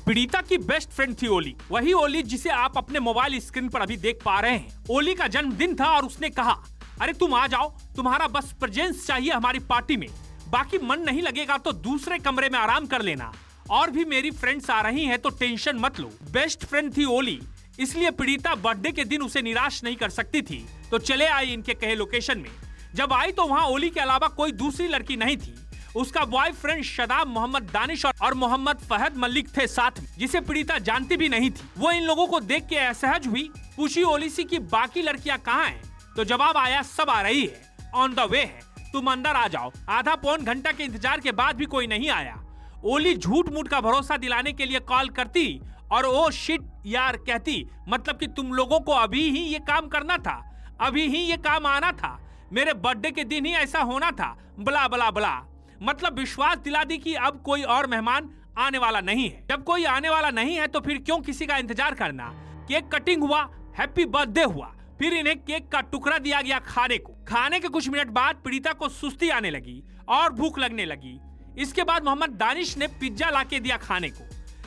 पीड़िता की best friend थी ओली, वही ओली जिसे आप अपने मोबाइल स्क्रीन पर अभी देख पा रहे हैं। ओली का जन्मदिन था और उसने कहा, अरे तुम आ जाओ, तुम्हारा बस प्रेजेंस चाहिए हमारी पार्टी में, बाकी मन नहीं लगेगा तो दूसरे कमरे में आराम कर लेना, और भी मेरी फ्रेंड्स आ रही हैं तो टेंशन मत लो। बेस्ट फ्रेंड थी ओली, इसलिए पीड़िता बर्थडे के दिन उसे निराश नहीं कर सकती थी, तो चले आई इनके कहे लोकेशन में। जब आई तो वहाँ ओली के अलावा कोई दूसरी लड़की नहीं थी, उसका बॉयफ्रेंड शदाब, मोहम्मद दानिश और मोहम्मद फहद मलिक थे साथ में, जिसे पीड़िता जानती भी नहीं थी। वो इन लोगों को देख के असहज हुई, पूछी ओली से कि बाकी लड़कियां कहाँ हैं, तो जवाब आया सब आ रही है, ऑन द वे है, तुम अंदर आ जाओ। आधा पौन घंटा के इंतजार के बाद भी कोई नहीं आया। ओली झूठ मूठ का भरोसा दिलाने के लिए कॉल करती और ओ शिट यार कहती, मतलब कि तुम लोगों को अभी ही ये काम करना था, अभी ही ये काम आना था, मेरे बर्थडे के दिन ही ऐसा होना था, बला बला बला। मतलब विश्वास दिला दी कि अब कोई और मेहमान आने वाला नहीं है। जब कोई आने वाला नहीं है तो फिर क्यों किसी का इंतजार करना। केक कटिंग हुआ, हैप्पी बर्थडे हुआ, फिर इन्हें केक का टुकड़ा दिया गया खाने को। खाने के कुछ मिनट बाद पीड़िता को सुस्ती आने लगी और भूख लगने लगी। इसके बाद मोहम्मद दानिश ने पिज्जा लाके दिया खाने को,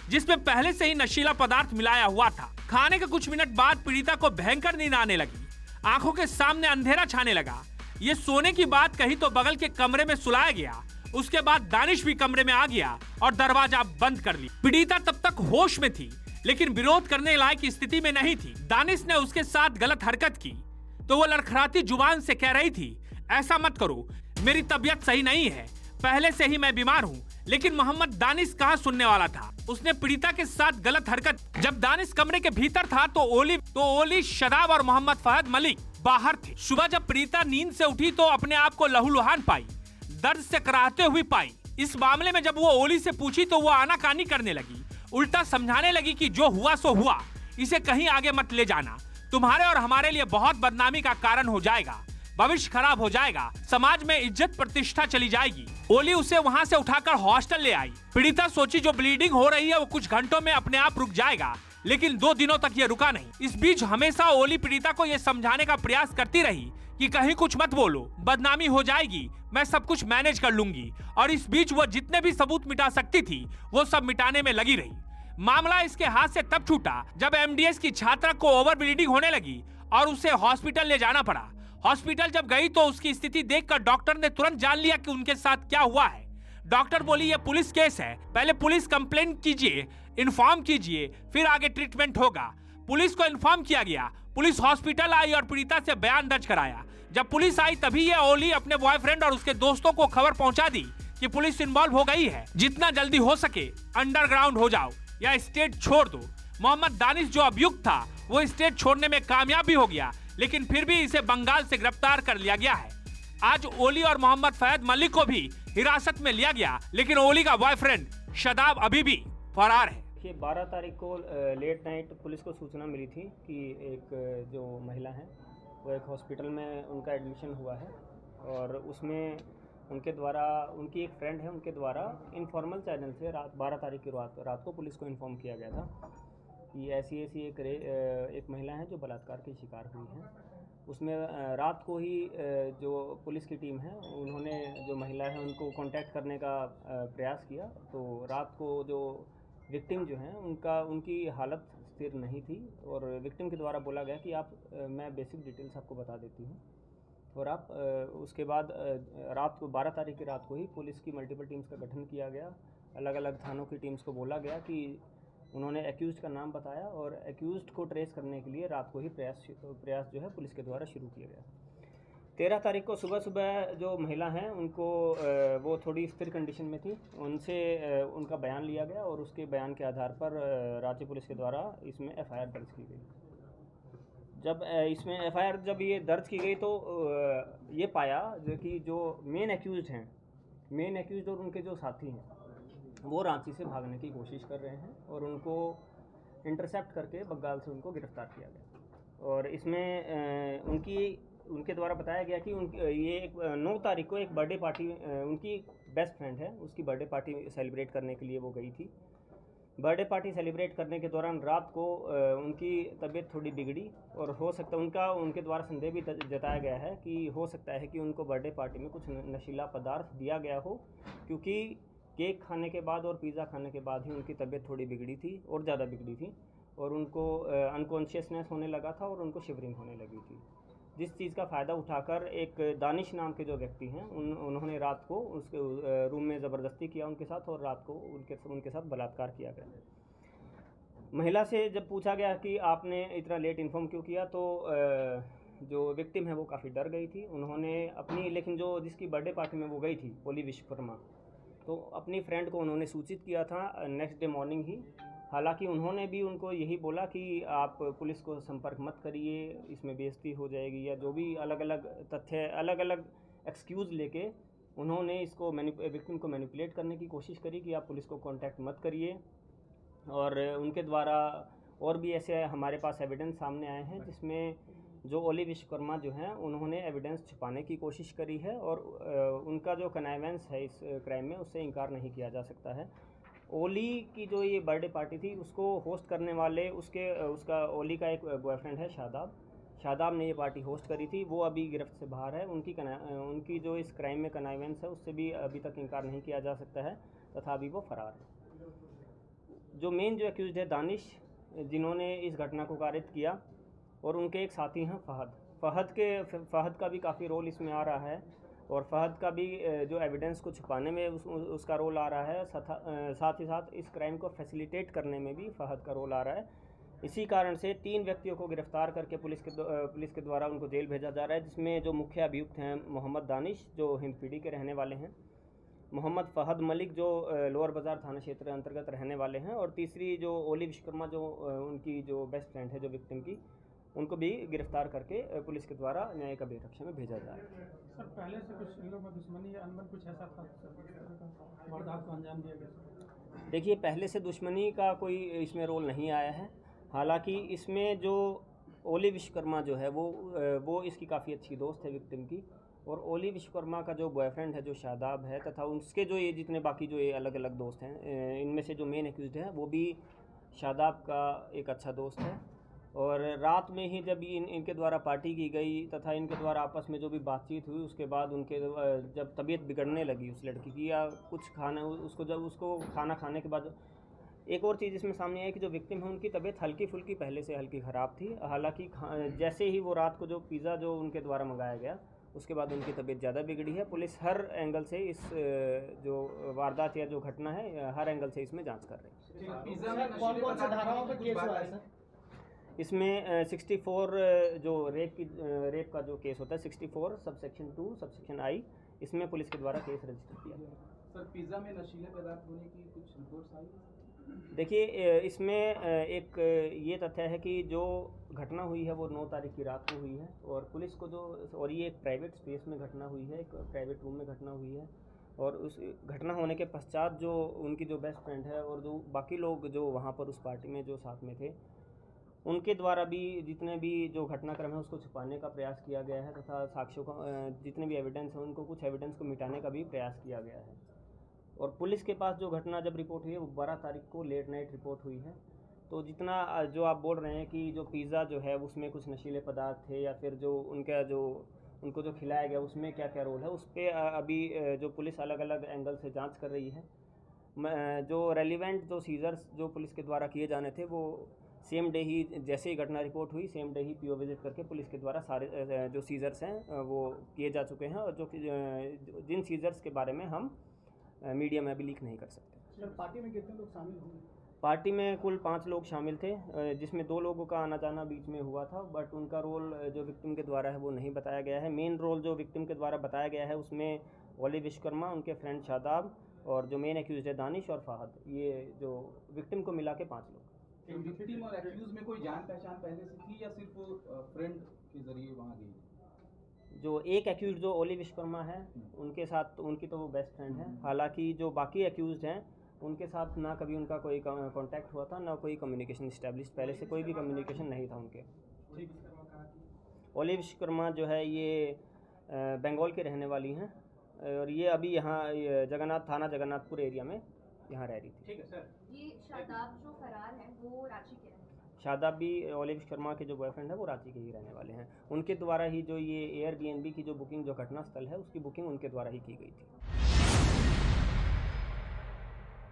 जिसमें पहले से ही नशीला पदार्थ मिलाया हुआ था। खाने के कुछ मिनट बाद पीड़िता को भयंकर नींद आने लगी, आंखों के सामने अंधेरा छाने लगा। ये सोने की बात कही तो बगल के कमरे में सुलाया गया। उसके बाद दानिश भी कमरे में आ गया और दरवाजा बंद कर ली। पीड़िता तब तक होश में थी, लेकिन विरोध करने लायक स्थिति में नहीं थी। दानिश ने उसके साथ गलत हरकत की तो वो लड़खड़ाती जुबान से कह रही थी, ऐसा मत करो, मेरी तबीयत सही नहीं है, पहले से ही मैं बीमार हूँ। लेकिन मोहम्मद दानिश कहाँ सुनने वाला था। उसने पीड़िता के साथ गलत हरकत। जब दानिश कमरे के भीतर था तो ओली, शदाब और मोहम्मद फहद मलिक बाहर थे। सुबह जब पीड़िता नींद से उठी तो अपने आप को लहूलुहान पाई, दर्द से कराहते हुए पाई। इस मामले में जब वो ओली से पूछी तो वो आनाकानी करने लगी, उल्टा समझाने लगी कि जो हुआ सो हुआ, इसे कहीं आगे मत ले जाना, तुम्हारे और हमारे लिए बहुत बदनामी का कारण हो जाएगा, भविष्य खराब हो जाएगा, समाज में इज्जत प्रतिष्ठा चली जाएगी। ओली उसे वहाँ से उठाकर हॉस्टल ले आई। पीड़िता सोची जो ब्लीडिंग हो रही है वो कुछ घंटों में अपने आप रुक जाएगा, लेकिन 2 दिनों तक ये रुका नहीं। इस बीच हमेशा ओली पीड़िता को ये समझाने का प्रयास करती रही कि कहीं कुछ मत बोलो, बदनामी हो जाएगी, मैं सब कुछ मैनेज कर लूंगी। और इस बीच वो जितने भी सबूत मिटा सकती थी वो सब मिटाने में लगी रही। मामला इसके हाथ से तब छूटा जब एमडीएस की छात्रा को ओवर ब्लीडिंग होने लगी और उसे हॉस्पिटल ले जाना पड़ा। हॉस्पिटल जब गई तो उसकी स्थिति देखकर डॉक्टर ने तुरंत जान लिया कि उनके साथ क्या हुआ है। डॉक्टर बोली ये पुलिस केस है, पहले पुलिस कंप्लेंट कीजिए, इन्फॉर्म कीजिए, फिर आगे ट्रीटमेंट होगा। पुलिस को इन्फॉर्म किया गया, पुलिस हॉस्पिटल आई और पीड़िता से बयान दर्ज कराया। जब पुलिस आई तभी ये ओली अपने बॉयफ्रेंड और उसके दोस्तों को खबर पहुंचा दी कि पुलिस इन्वॉल्व हो गई है, जितना जल्दी हो सके अंडरग्राउंड हो जाओ या स्टेट छोड़ दो। मोहम्मद दानिश जो अभियुक्त था वो स्टेट छोड़ने में कामयाब भी हो गया, लेकिन फिर भी इसे बंगाल से गिरफ्तार कर लिया गया है। आज ओली और मोहम्मद फहद मलिक को भी हिरासत में लिया गया, लेकिन ओली का बॉयफ्रेंड शदाब अभी भी फरार है। 12 तारीख को लेट नाइट पुलिस को सूचना मिली थी कि एक जो महिला है वो एक हॉस्पिटल में उनका एडमिशन हुआ है, और उसमें उनके द्वारा, उनकी एक फ्रेंड है, उनके द्वारा इनफॉर्मल चैनल से 12 तारीख की रात को पुलिस को इन्फॉर्म किया गया था कि ऐसी एक महिला है जो बलात्कार की शिकार हुई है। उसमें रात को ही जो पुलिस की टीम है उन्होंने जो महिला है उनको कांटेक्ट करने का प्रयास किया। तो रात को जो विक्टिम जो हैं उनकी हालत स्थिर नहीं थी, और विक्टिम के द्वारा बोला गया कि मैं बेसिक डिटेल्स आपको बता देती हूँ। और उसके बाद रात को 12 तारीख की रात को ही पुलिस की मल्टीपल टीम्स का गठन किया गया। अलग अलग थानों की टीम्स को बोला गया कि उन्होंने एक्यूज़ड का नाम बताया, और एक्यूज़ड को ट्रेस करने के लिए रात को ही प्रयास जो है पुलिस के द्वारा शुरू किया गया। 13 तारीख को सुबह जो महिला हैं उनको वो थोड़ी स्थिर कंडीशन में थी, उनसे उनका बयान लिया गया, और उसके बयान के आधार पर राज्य पुलिस के द्वारा इसमें एफआईआर दर्ज की गई। जब इसमें एफआईआर जब ये दर्ज की गई तो ये पाया कि जो मेन एक्यूज़ड और उनके जो साथी हैं वो रांची से भागने की कोशिश कर रहे हैं, और उनको इंटरसेप्ट करके बंगाल से उनको गिरफ्तार किया गया। और इसमें उनके द्वारा बताया गया कि ये 9 तारीख को एक बर्थडे पार्टी, उनकी बेस्ट फ्रेंड है, उसकी बर्थडे पार्टी सेलिब्रेट करने के लिए वो गई थी। बर्थडे पार्टी सेलिब्रेट करने के दौरान रात को उनकी तबीयत थोड़ी बिगड़ी, और हो सकता है उनके द्वारा संदेह भी जताया गया है कि हो सकता है कि उनको बर्थडे पार्टी में कुछ नशीला पदार्थ दिया गया हो, क्योंकि केक खाने के बाद और पिज़्ज़ा खाने के बाद ही उनकी तबीयत थोड़ी बिगड़ी थी और ज़्यादा बिगड़ी थी, और उनको अनकॉन्शियसनेस होने लगा था और उनको शिवरिंग होने लगी थी। जिस चीज़ का फ़ायदा उठाकर एक दानिश नाम के जो व्यक्ति हैं उन्होंने रात को उसके रूम में ज़बरदस्ती किया उनके साथ, और रात को उनके साथ बलात्कार किया गया। महिला से जब पूछा गया कि आपने इतना लेट इन्फॉर्म क्यों किया, तो जो विक्टिम है वो काफ़ी डर गई थी। उन्होंने अपनी, लेकिन जो जिसकी बर्थडे पार्टी में वो गई थी, ओली विश्वकर्मा, तो अपनी फ्रेंड को उन्होंने सूचित किया था नेक्स्ट डे मॉर्निंग ही। हालांकि उन्होंने भी उनको यही बोला कि आप पुलिस को संपर्क मत करिए, इसमें बेइज्जती हो जाएगी, या जो भी अलग अलग तथ्य, अलग अलग एक्सक्यूज़ लेके उन्होंने इसको विक्टिम को मैनिपुलेट करने की कोशिश करी कि आप पुलिस को कांटेक्ट मत करिए। और उनके द्वारा और भी ऐसे हमारे पास एविडेंस सामने आए हैं जिसमें जो ओली विश्वकर्मा जो हैं उन्होंने एविडेंस छुपाने की कोशिश करी है, और उनका जो कनाइवेंस है इस क्राइम में उससे इनकार नहीं किया जा सकता है। ओली की जो ये बर्थडे पार्टी थी उसको होस्ट करने वाले उसका ओली का एक बॉयफ्रेंड है शादाब ने ये पार्टी होस्ट करी थी। वो अभी गिरफ्त से बाहर है। उनकी जो इस क्राइम में कनाइवेंस है उससे भी अभी तक इनकार नहीं किया जा सकता है, तथा अभी वो फरार है। जो मेन जो एक्यूज़ड है दानिश, जिन्होंने इस घटना को कारित किया, और उनके एक साथी हैं फ़हद का भी काफ़ी रोल इसमें आ रहा है, और फ़हद का भी जो एविडेंस को छुपाने में उसका रोल आ रहा है, साथ ही साथ इस क्राइम को फैसिलिटेट करने में भी फ़हद का रोल आ रहा है। इसी कारण से 3 व्यक्तियों को गिरफ्तार करके पुलिस के द्वारा उनको जेल भेजा जा रहा है, जिसमें जो मुख्य अभियुक्त हैं मोहम्मद दानिश जो हिंदपीढ़ी के रहने वाले हैं, मोहम्मद फ़हद मलिक जो लोअर बाज़ार थाना क्षेत्र अंतर्गत रहने वाले हैं, और तीसरी जो ओली विश्वकर्मा जो उनकी जो बेस्ट फ्रेंड है जो विक्टिम की, उनको भी गिरफ्तार करके पुलिस के द्वारा न्यायिक अभिरक्षा में भेजा जा रहा है। सर पहले से कुछ इन लोगों में दुश्मनी या अनबन कुछ ऐसा था सर वारदात को अंजाम दिया गया? देखिए, पहले से दुश्मनी का कोई इसमें रोल नहीं आया है। हालांकि इसमें जो ओली विश्वकर्मा जो है वो इसकी काफ़ी अच्छी दोस्त है विक्टिम की, और ओली विश्वकर्मा का जो बॉयफ्रेंड है जो शादाब है, तथा उसके जो ये जितने बाकी जो ये अलग अलग दोस्त हैं, इनमें से जो मेन एक्यूज्ड है वो भी शादाब का एक अच्छा दोस्त है। और रात में ही जब इनके द्वारा पार्टी की गई तथा इनके द्वारा आपस में जो भी बातचीत हुई, उसके बाद उनके जब तबीयत बिगड़ने लगी उस लड़की की, या कुछ उसको खाना खाने के बाद, एक और चीज़ इसमें सामने आई कि जो विक्टिम है उनकी तबीयत हल्की फुल्की पहले से हल्की ख़राब थी। हालांकि जैसे ही वो रात को जो पिज़्ज़ा जो उनके द्वारा मंगाया गया, उसके बाद उनकी तबीयत ज़्यादा बिगड़ी है। पुलिस हर एंगल से इस जो वारदात या जो घटना है, हर एंगल से इसमें जांच कर रही है। कौन-कौन से धाराओं पे केस हुआ है सर? इसमें 64 जो रेप का जो केस होता है, 64 सबसेक्शन 2 सबसेक्शन I, इसमें पुलिस के द्वारा केस रजिस्टर किया गया। सर पिज़्ज़ा में नशीले पदार्थ होने की कुछ रिपोर्ट्स आई? देखिए, इसमें एक ये तथ्य है कि जो घटना हुई है वो 9 तारीख की रात को हुई है, और पुलिस को और ये एक प्राइवेट स्पेस में घटना हुई है, एक प्राइवेट रूम में घटना हुई है, और उस घटना होने के पश्चात जो उनकी जो बेस्ट फ्रेंड है और जो बाकी लोग जो वहाँ पर उस पार्टी में जो साथ में थे, उनके द्वारा भी जितने भी जो घटनाक्रम है उसको छुपाने का प्रयास किया गया है, तथा साक्ष्यों का जितने भी एविडेंस हैं उनको कुछ एविडेंस को मिटाने का भी प्रयास किया गया है। और पुलिस के पास जो घटना जब रिपोर्ट हुई है वो 12 तारीख को लेट नाइट रिपोर्ट हुई है। तो जितना जो आप बोल रहे हैं कि जो पिज़्ज़ा जो है उसमें कुछ नशीले पदार्थ थे, या फिर जो उनको जो खिलाया गया उसमें क्या क्या रोल है, उस पर अभी जो पुलिस अलग अलग एंगल से जांच कर रही है। जो रेलिवेंट जो सीजर्स जो पुलिस के द्वारा किए जाने थे वो सेम डे ही, जैसे ही घटना रिपोर्ट हुई सेम डे ही PO विजिट करके पुलिस के द्वारा सारे जो सीजर्स हैं वो किए जा चुके हैं, और जिन सीजर्स के बारे में हम मीडिया में अभी लीक नहीं कर सकते। सर पार्टी में कितने लोग शामिल होंगे? पार्टी में कुल 5 लोग शामिल थे, जिसमें 2 लोगों का आना जाना बीच में हुआ था, बट उनका रोल जो विक्टिम के द्वारा है वो नहीं बताया गया है। मेन रोल जो विक्टिम के द्वारा बताया गया है उसमें ओली विश्वकर्मा, उनके फ्रेंड शादाब, और जो मेन एक्यूज्ड है दानिश और फ़हद, ये जो विक्टिम को मिला के 5 लोग। विक्टिम और एक्यूज में कोई जान पहचान पहले से थी या सिर्फ फ्रेंड के जरिए वहाँ गई? जो एक एक्यूज जो ओली विश्वकर्मा है उनके साथ, उनकी तो वो बेस्ट फ्रेंड है। हालांकि जो बाकी एक्यूज हैं उनके साथ ना कभी उनका कोई कांटेक्ट हुआ था, ना कोई कम्युनिकेशन इस्टेब्लिश, पहले से कोई भी कम्युनिकेशन नहीं था उनके। ओली विश्वकर्मा जो है ये बंगाल के रहने वाली हैं, और ये अभी यहाँ थाना जगन्नाथपुर एरिया में यहाँ रह रही थी। ठीक है सर। ये शादाब जो फरार है वो रांची के रहने वाले हैं। शादाब भी ओली विश्वकर्मा के जो बॉयफ्रेंड है वो रांची के ही रहने वाले हैं। उनके द्वारा ही जो ये Airbnb की जो बुकिंग, जो घटनास्थल है उसकी बुकिंग उनके द्वारा ही की गई थी।